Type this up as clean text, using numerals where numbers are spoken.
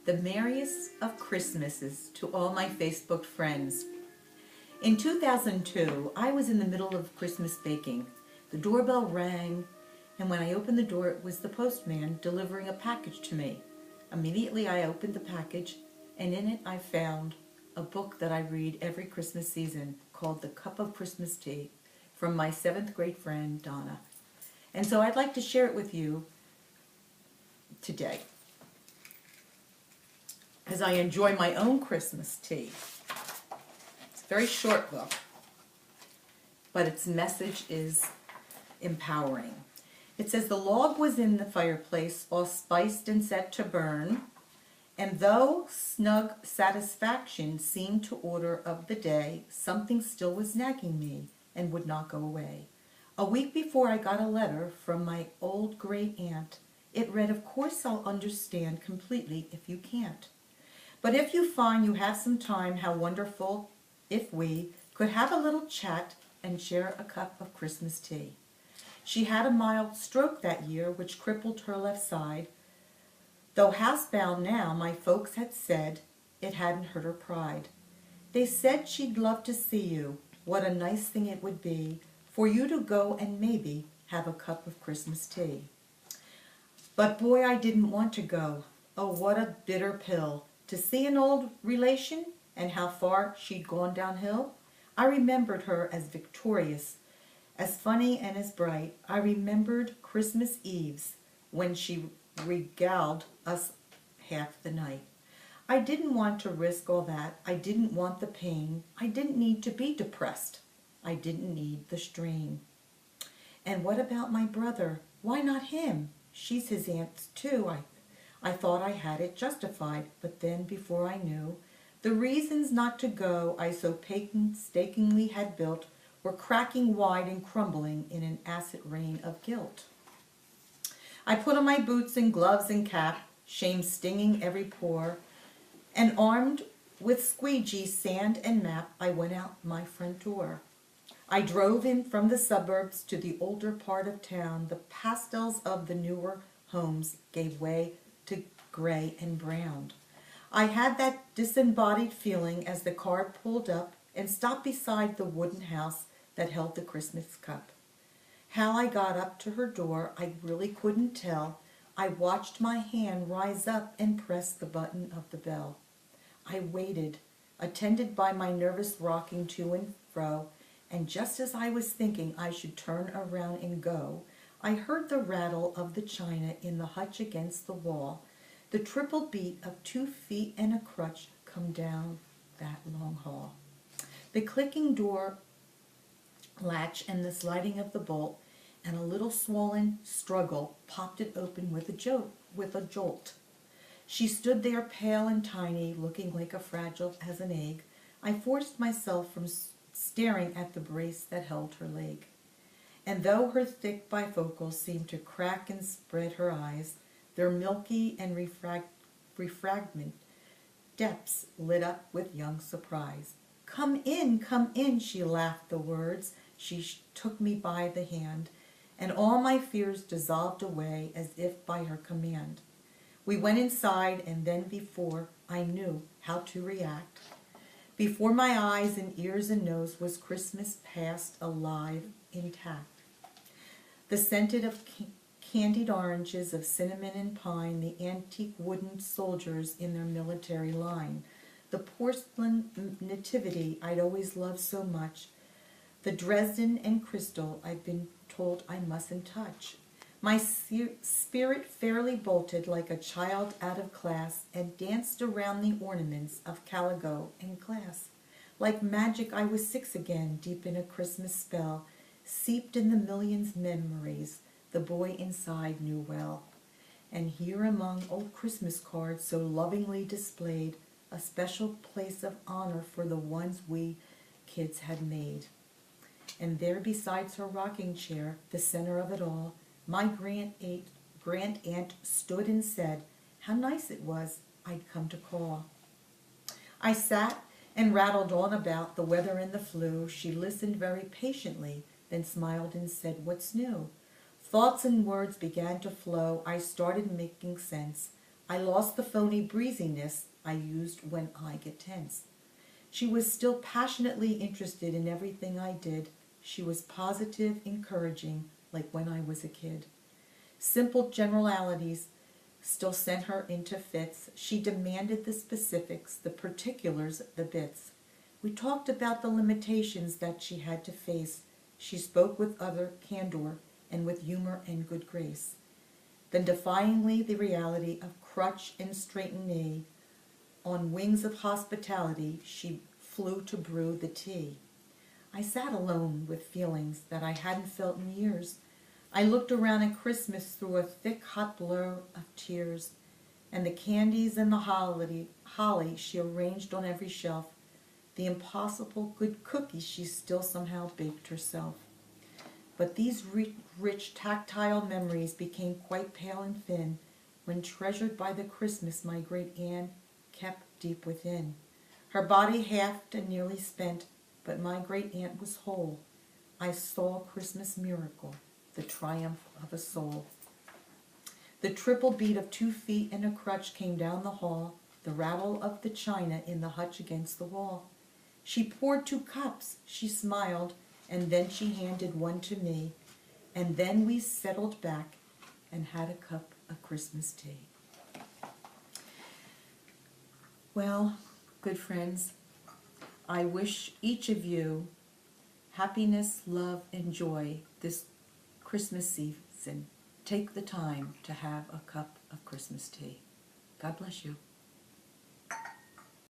The merriest of Christmases to all my Facebook friends. In 2002, I was in the middle of Christmas baking. The doorbell rang, and when I opened the door, it was the postman delivering a package to me. Immediately, I opened the package, and in it I found a book that I read every Christmas season called The Cup of Christmas Tea from my 7th grade friend, Donna. And so I'd like to share it with you today, as I enjoy my own Christmas tea. It's a very short book, but its message is empowering. It says, the log was in the fireplace, all spiced and set to burn, and though snug satisfaction seemed to order of the day, something still was nagging me and would not go away. A week before I got a letter from my old great aunt. It read, of course I'll understand completely if you can't. But if you find you have some time, how wonderful if we could have a little chat and share a cup of Christmas tea. She had a mild stroke that year which crippled her left side. Though housebound now, my folks had said it hadn't hurt her pride. They said she'd love to see you. What a nice thing it would be for you to go and maybe have a cup of Christmas tea. But boy, I didn't want to go. Oh, what a bitter pill. To see an old relation and how far she'd gone downhill. I remembered her as victorious, as funny and as bright. I remembered Christmas Eves when she regaled us half the night. I didn't want to risk all that. I didn't want the pain. I didn't need to be depressed. I didn't need the strain. And what about my brother? Why not him? She's his aunt too. I thought I had it justified, but then before I knew, the reasons not to go I so painstakingly had built were cracking wide and crumbling in an acid rain of guilt. I put on my boots and gloves and cap, shame stinging every pore, and armed with squeegee, sand, and map, I went out my front door. I drove in from the suburbs to the older part of town. The pastels of the newer homes gave way to gray and brown. I had that disembodied feeling as the car pulled up and stopped beside the wooden house that held the Christmas cup. How I got up to her door, I really couldn't tell. I watched my hand rise up and press the button of the bell. I waited, attended by my nervous rocking to and fro, and just as I was thinking I should turn around and go, I heard the rattle of the china in the hutch against the wall, the triple beat of 2 feet and a crutch come down that long hall. The clicking door latch and the sliding of the bolt, and a little swollen struggle popped it open with a jolt. She stood there pale and tiny, looking like a fragile as an egg. I forced myself from staring at the brace that held her leg. And though her thick bifocals seemed to crack and spread her eyes, their milky and refragment depths lit up with young surprise. Come in, she laughed the words. She took me by the hand, and all my fears dissolved away as if by her command. We went inside, and then before I knew how to react, before my eyes and ears and nose was Christmas past, alive, intact. The scented of candied oranges, of cinnamon and pine, the antique wooden soldiers in their military line, the porcelain nativity I'd always loved so much, the Dresden and crystal I'd been told I mustn't touch. My spirit fairly bolted like a child out of class and danced around the ornaments of calico and glass. Like magic I was 6 again, deep in a Christmas spell, seeped in the millions memories the boy inside knew well. And here among old Christmas cards so lovingly displayed, a special place of honor for the ones we kids had made. And there besides her rocking chair, the center of it all, my grand aunt stood and said how nice it was I'd come to call. I sat and rattled on about the weather and the flu. She listened very patiently, then smiled and said, what's new? Thoughts and words began to flow. I started making sense. I lost the phony breeziness I used when I get tense. She was still passionately interested in everything I did. She was positive, encouraging, like when I was a kid. Simple generalities still sent her into fits. She demanded the specifics, the particulars, the bits. We talked about the limitations that she had to face. She spoke with utter candor and with humor and good grace. Then defyingly the reality of crutch and straightened knee, on wings of hospitality she flew to brew the tea. I sat alone with feelings that I hadn't felt in years. I looked around at Christmas through a thick hot blur of tears, and the candies and the holly she arranged on every shelf, the impossible good cookies she still somehow baked herself. But these rich tactile memories became quite pale and thin when treasured by the Christmas my great aunt kept deep within. Her body half and nearly spent, but my great aunt was whole. I saw a Christmas miracle, the triumph of a soul. The triple beat of 2 feet and a crutch came down the hall, the rattle of the china in the hutch against the wall. She poured 2 cups, she smiled, and then she handed one to me, and then we settled back and had a cup of Christmas tea. Well, good friends, I wish each of you happiness, love, and joy this Christmas season. Take the time to have a cup of Christmas tea. God bless you.